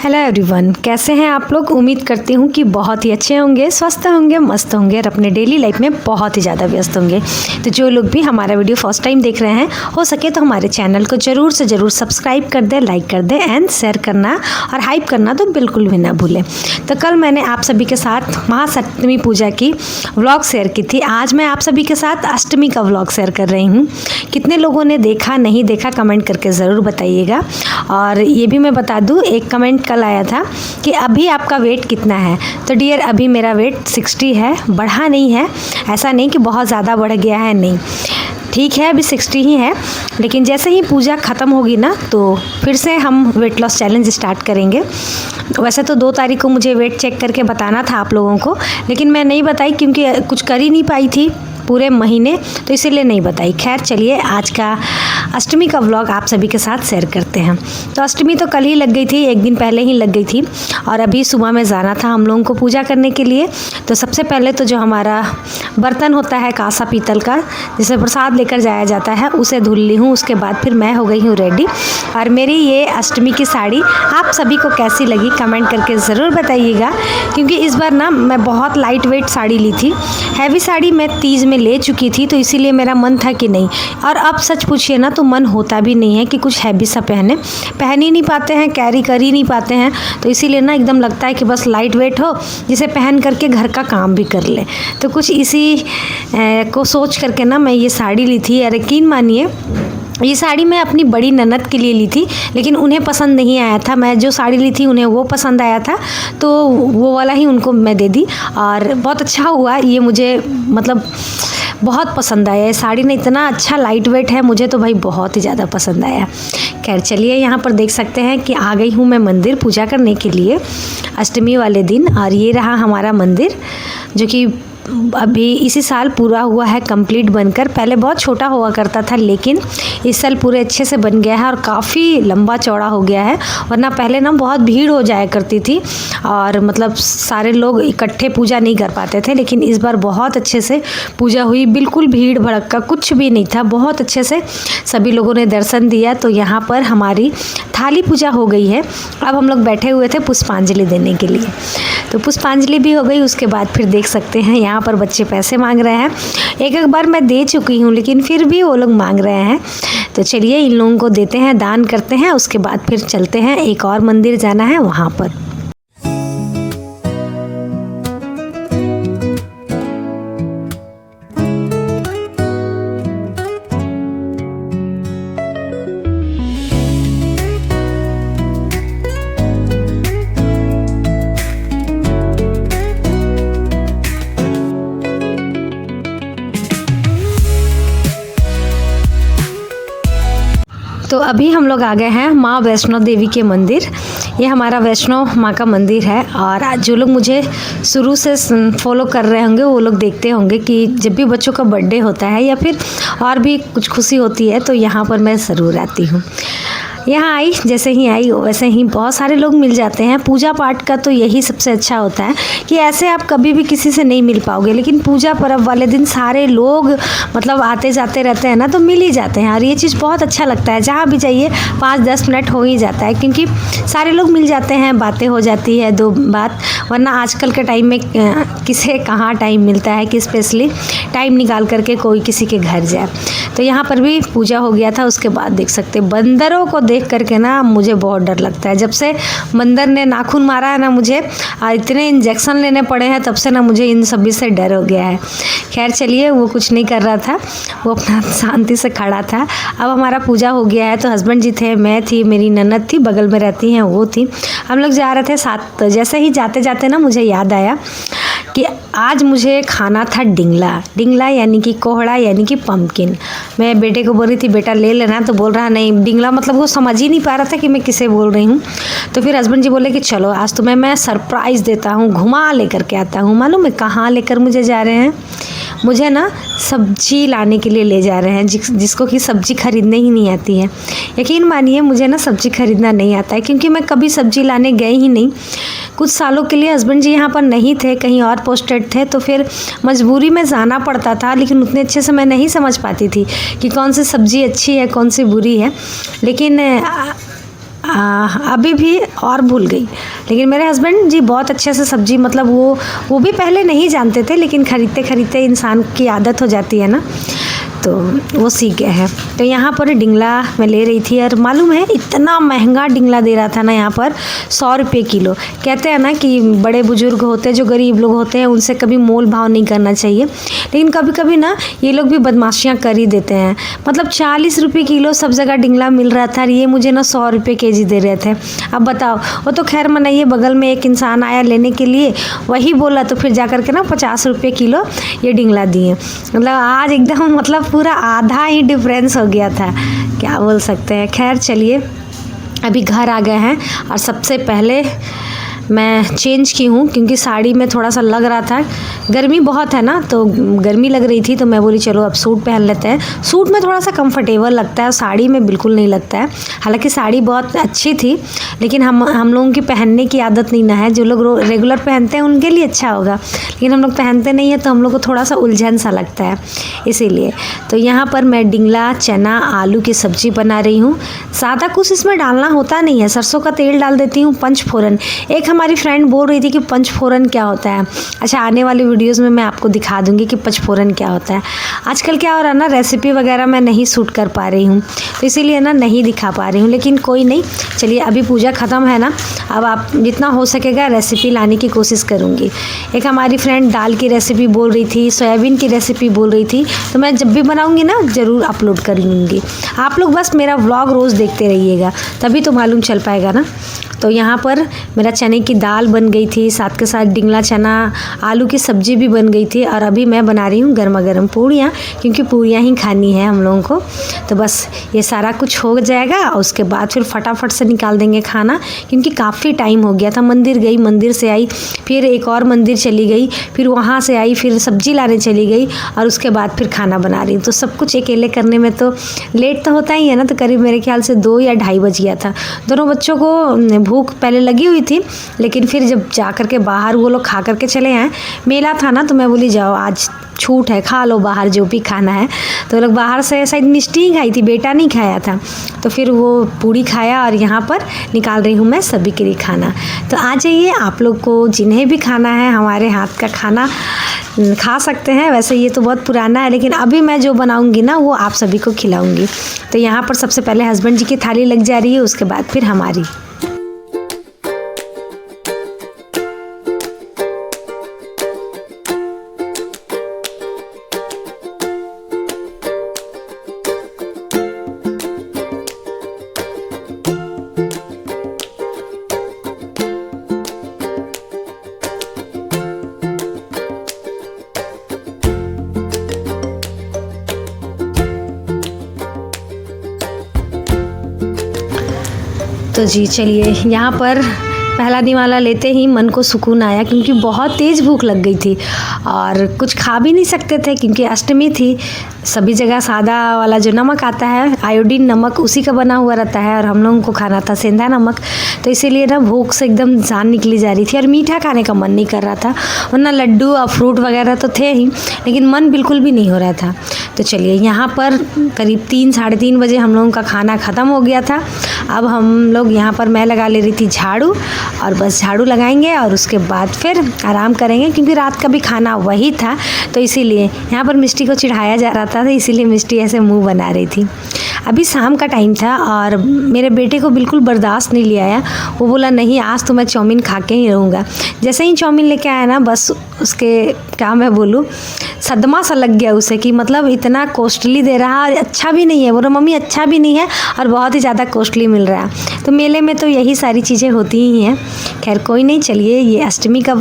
Hello everyone, कैसे हैं आप लोग। उम्मीद करती हूँ कि बहुत ही अच्छे होंगे, स्वस्थ होंगे, मस्त होंगे और अपने डेली लाइफ में बहुत ही ज़्यादा व्यस्त होंगे। तो जो लोग भी हमारा वीडियो फर्स्ट टाइम देख रहे हैं, हो सके तो हमारे चैनल को ज़रूर से ज़रूर सब्सक्राइब कर दें, लाइक कर दें एंड शेयर करना और हाइप करना तो बिल्कुल भी ना भूलें। तो कल मैंने आप सभी के साथ महासप्तमी पूजा की व्लॉग शेयर की थी। आज मैं आप सभी के साथ अष्टमी का व्लॉग शेयर कर रही हूँ। कितने लोगों ने देखा नहीं देखा कमेंट करके ज़रूर बताइएगा। और ये भी मैं बता दूँ, एक कमेंट कल आया था कि अभी आपका वेट कितना है। तो डियर, अभी मेरा वेट 60 है, बढ़ा नहीं है। ऐसा नहीं कि बहुत ज़्यादा बढ़ गया है, नहीं, ठीक है, अभी 60 ही है। लेकिन जैसे ही पूजा ख़त्म होगी ना, तो फिर से हम वेट लॉस चैलेंज स्टार्ट करेंगे। वैसे तो 2 तारीख को मुझे वेट चेक करके बताना था आप लोगों को, लेकिन मैं नहीं बताई क्योंकि कुछ कर ही नहीं पाई थी पूरे महीने, तो इसीलिए नहीं बताई। खैर चलिए, आज का अष्टमी का व्लॉग आप सभी के साथ शेयर करते हैं। तो अष्टमी तो कल ही लग गई थी, एक दिन पहले ही लग गई थी और अभी सुबह में जाना था हम लोगों को पूजा करने के लिए। तो सबसे पहले तो जो हमारा बर्तन होता है कांसा पीतल का, जिसे प्रसाद लेकर जाया जाता है, उसे धुल ली हूँ। उसके बाद फिर मैं हो गई हूँ रेडी। और मेरी ये अष्टमी की साड़ी आप सभी को कैसी लगी कमेंट करके ज़रूर बताइएगा, क्योंकि इस बार ना मैं बहुत लाइट वेट साड़ी ली थी। हैवी साड़ी मैं तीज में ले चुकी थी, तो इसीलिए मेरा मन था कि नहीं। और अब सच पूछिए ना, तो मन होता भी नहीं है कि कुछ हैवी सा पहन ही नहीं पाते हैं, कैरी कर ही नहीं पाते हैं। तो इसीलिए ना एकदम लगता है कि बस लाइट वेट हो, जिसे पहन करके घर का काम भी कर ले। तो कुछ इसी को सोच करके ना मैं ये साड़ी ली थी। और यकीन मानिए, ये साड़ी मैं अपनी बड़ी ननद के लिए ली थी, लेकिन उन्हें पसंद नहीं आया था। मैं जो साड़ी ली थी उन्हें वो पसंद आया था, तो वो वाला ही उनको मैं दे दी। और बहुत अच्छा हुआ, ये मुझे मतलब बहुत पसंद आया। ये साड़ी ना इतना अच्छा लाइट वेट है, मुझे तो भाई बहुत ही ज़्यादा पसंद आया। खैर चलिए, यहाँ पर देख सकते हैं कि आ गई हूँ मैं मंदिर पूजा करने के लिए अष्टमी वाले दिन। और ये रहा हमारा मंदिर, जो कि अभी इसी साल पूरा हुआ है कंप्लीट बनकर। पहले बहुत छोटा हुआ करता था, लेकिन इस साल पूरे अच्छे से बन गया है और काफ़ी लंबा चौड़ा हो गया है। वरना पहले ना बहुत भीड़ हो जाया करती थी और मतलब सारे लोग इकट्ठे पूजा नहीं कर पाते थे, लेकिन इस बार बहुत अच्छे से पूजा हुई। बिल्कुल भीड़ भड़क्का कुछ भी नहीं था, बहुत अच्छे से सभी लोगों ने दर्शन दिया। तो यहाँ पर हमारी थाली पूजा हो गई है। अब हम लोग बैठे हुए थे पुष्पांजलि देने के लिए, तो पुष्पांजलि भी हो गई। उसके बाद फिर देख सकते हैं यहाँ पर बच्चे पैसे मांग रहे हैं। एक बार मैं दे चुकी हूँ, लेकिन फिर भी वो लोग मांग रहे हैं। तो चलिए, इन लोगों को देते हैं, दान करते हैं। उसके बाद फिर चलते हैं, एक और मंदिर जाना है वहाँ पर। तो अभी हम लोग आ गए हैं माँ वैष्णो देवी के मंदिर। ये हमारा वैष्णो माँ का मंदिर है। और जो लोग मुझे शुरू से फॉलो कर रहे होंगे, वो लोग देखते होंगे कि जब भी बच्चों का बर्थडे होता है या फिर और भी कुछ खुशी होती है, तो यहाँ पर मैं ज़रूर आती हूँ। यहाँ आई, जैसे ही आई वैसे ही बहुत सारे लोग मिल जाते हैं। पूजा पाठ का तो यही सबसे अच्छा होता है कि ऐसे आप कभी भी किसी से नहीं मिल पाओगे, लेकिन पूजा पर्व वाले दिन सारे लोग मतलब आते जाते रहते हैं ना, तो मिल ही जाते हैं। और ये चीज़ बहुत अच्छा लगता है, जहाँ भी जाइए 5-10 मिनट हो ही जाता है, क्योंकि सारे लोग मिल जाते हैं, बातें हो जाती है 2 बात। वरना आजकल के टाइम में किसे कहाँ टाइम मिलता है कि स्पेशली टाइम निकाल करके कोई किसी के घर जाए। तो यहाँ पर भी पूजा हो गया था। उसके बाद देख सकते बंदरों को देख करके ना मुझे बहुत डर लगता है। जब से बंदर ने नाखून मारा है ना मुझे, इतने इंजेक्शन लेने पड़े हैं, तब से ना मुझे इन सभी से डर हो गया है। खैर चलिए, वो कुछ नहीं कर रहा था, वो अपना शांति से खड़ा था। अब हमारा पूजा हो गया है, तो हस्बैंड जी थे, मैं थी, मेरी ननद थी, बगल में रहती हैं वो थी। हम लोग जा रहे थे साथ। तो जैसे ही जाते जाते ना मुझे याद आया कि आज मुझे खाना था डिंगला यानी कि कोहड़ा यानी कि पम्पकिन। मैं बेटे को बोल रही थी बेटा ले लेना, तो बोल रहा नहीं, डिंगला मतलब वो समझ ही नहीं पा रहा था कि मैं किसे बोल रही हूँ। तो फिर हस्बैंड जी बोले कि चलो आज तुम्हें मैं सरप्राइज़ देता हूँ, घुमा लेकर के आता हूँ। मालूम है कहाँ लेकर मुझे जा रहे हैं? मुझे ना सब्जी लाने के लिए ले जा रहे हैं, जिसको कि सब्जी खरीदने ही नहीं आती है। यकीन मानिए, मुझे ना सब्जी खरीदना नहीं आता है, क्योंकि मैं कभी सब्जी लाने गई ही नहीं। कुछ सालों के लिए हस्बैंड जी यहाँ पर नहीं थे, कहीं और पोस्टेड थे, तो फिर मजबूरी में जाना पड़ता था। लेकिन उतने अच्छे से मैं नहीं समझ पाती थी कि कौन सी सब्ज़ी अच्छी है, कौन सी बुरी है। लेकिन अभी भी और भूल गई। लेकिन मेरे हस्बैंड जी बहुत अच्छे से सब्ज़ी, मतलब वो भी पहले नहीं जानते थे, लेकिन ख़रीदते ख़रीदते इंसान की आदत हो जाती है ना, तो वो सीख गए हैं। तो यहाँ पर डिंगला मैं ले रही थी, और मालूम है इतना महंगा डिंगला दे रहा था ना यहाँ पर, 100 रुपये किलो। कहते हैं ना कि बड़े बुजुर्ग होते हैं, जो गरीब लोग होते हैं, उनसे कभी मोल भाव नहीं करना चाहिए, लेकिन कभी कभी ना ये लोग भी बदमाशियाँ कर ही देते हैं। मतलब 40 रुपये किलो सब जगह डिंगला मिल रहा था, और ये मुझे ना 100 रुपये केजी दे रहे थे। अब बताओ, वो तो खैर मनाइए, बगल में एक इंसान आया लेने के लिए, वही बोला, तो फिर जा करके ना 50 रुपये किलो ये डिंगला दिए। मतलब आज एकदम मतलब पूरा आधा ही डिफरेंस हो गया था, क्या बोल सकते हैं। खैर चलिए, अभी घर आ गए हैं, और सबसे पहले मैं चेंज की हूँ, क्योंकि साड़ी में थोड़ा सा लग रहा था, गर्मी बहुत है ना, तो गर्मी लग रही थी, तो मैं बोली चलो अब सूट पहन लेते हैं। सूट में थोड़ा सा कंफर्टेबल लगता है, साड़ी में बिल्कुल नहीं लगता है। हालांकि साड़ी बहुत अच्छी थी, लेकिन हम लोगों की पहनने की आदत नहीं ना है। जो लोग रेगुलर पहनते हैं उनके लिए अच्छा होगा, लेकिन हम लोग पहनते नहीं हैं, तो हम लोग को थोड़ा सा उलझन सा लगता है, इसीलिए। तो यहाँ पर मैं डिंगला, चना, आलू की सब्ज़ी बना रही हूँ। ज़्यादा कुछ इसमें डालना होता नहीं है, सरसों का तेल डाल देती हूँ, पंचफोरन। एक हमारी फ्रेंड बोल रही थी कि पंचफोरन क्या होता है। अच्छा, आने वाली वीडियोस में मैं आपको दिखा दूंगी कि पंचफोरन क्या होता है। आजकल क्या हो रहा है ना, रेसिपी वगैरह मैं नहीं शूट कर पा रही हूँ, तो इसीलिए ना नहीं दिखा पा रही हूँ, लेकिन कोई नहीं। चलिए, अभी पूजा ख़त्म है ना, अब आप जितना हो सकेगा रेसिपी लाने की कोशिश करूँगी। एक हमारी फ्रेंड दाल की रेसिपी बोल रही थी, सोयाबीन की रेसिपी बोल रही थी, तो मैं जब भी बनाऊँगी ना ज़रूर अपलोड कर लूँगी। आप लोग बस मेरा व्लॉग रोज़ देखते रहिएगा, तभी तो मालूम चल पाएगा ना। तो यहाँ पर मेरा चने की दाल बन गई थी, साथ के साथ डिंगला, चना, आलू की सब्ज़ी भी बन गई थी, और अभी मैं बना रही हूँ गर्मा गर्म पूड़ियाँ, क्योंकि पूड़ियाँ ही खानी है हम लोगों को। तो बस ये सारा कुछ हो जाएगा, और उसके बाद फिर फटाफट से निकाल देंगे खाना, क्योंकि काफ़ी टाइम हो गया था। मंदिर गई, मंदिर से आई, फिर एक और मंदिर चली गई, फिर वहाँ से आई, फिर सब्ज़ी लाने चली गई, और उसके बाद फिर खाना बना रही हूँ। तो सब कुछ अकेले करने में तो लेट तो होता ही है ना, तो करीब मेरे ख्याल से 2 या 2:30 बज गया था। दोनों बच्चों को भूख पहले लगी हुई थी, लेकिन फिर जब जा कर के बाहर वो लोग खा करके चले आए, मेला था ना, तो मैं बोली जाओ आज छूट है, खा लो बाहर जो भी खाना है। तो लोग बाहर से शायद मिष्टी ही खाई थी, बेटा नहीं खाया था, तो फिर वो पूड़ी खाया, और यहाँ पर निकाल रही हूँ मैं सभी के लिए खाना। तो आ जाइए, आप लोग को जिन्हें भी खाना है हमारे हाथ का खाना खा सकते हैं। वैसे ये तो बहुत पुराना है, लेकिन अभी मैं जो बनाऊंगी ना वो आप सभी को खिलाऊंगी। तो यहाँ पर सबसे पहले हस्बैंड जी की थाली लग जा रही है, उसके बाद फिर हमारी। तो जी चलिए, यहाँ पर पहला निवाला लेते ही मन को सुकून आया, क्योंकि बहुत तेज़ भूख लग गई थी, और कुछ खा भी नहीं सकते थे, क्योंकि अष्टमी थी। सभी जगह सादा वाला जो नमक आता है, आयोडीन नमक, उसी का बना हुआ रहता है, और हम लोगों को खाना था सेंधा नमक। तो इसीलिए ना भूख से एकदम जान निकली जा रही थी, और मीठा खाने का मन नहीं कर रहा था, वरना लड्डू और फ्रूट वगैरह तो थे ही, लेकिन मन बिल्कुल भी नहीं हो रहा था। तो चलिए, यहाँ पर करीब 3 साढ़े 3 बजे हम लोगों का खाना ख़त्म हो गया था। अब हम लोग यहाँ पर मैं लगा ले रही थी झाड़ू, और बस झाड़ू लगाएंगे और उसके बाद फिर आराम करेंगे, क्योंकि रात का भी खाना वही था। तो इसीलिए यहाँ पर मिष्टी को चिढ़ाया जा रहा था, तो इसीलिए मिष्टी ऐसे मुंह बना रही थी। अभी शाम का टाइम था, और मेरे बेटे को बिल्कुल बर्दाश्त नहीं ले आया। वो बोला नहीं, आज तो मैं चाउमीन खा के ही रहूँगा। जैसे ही चाउमीन लेके आया ना, बस उसके क्या मैं बोलूँ, सदमा सा लग गया उसे, कि मतलब इतना कॉस्टली दे रहा है, अच्छा भी नहीं है। बोला मम्मी अच्छा भी नहीं है, और बहुत ही ज़्यादा कॉस्टली मिल रहा है। तो मेले में तो यही सारी चीज़ें होती ही हैं। खैर कोई नहीं, चलिए, ये अष्टमी का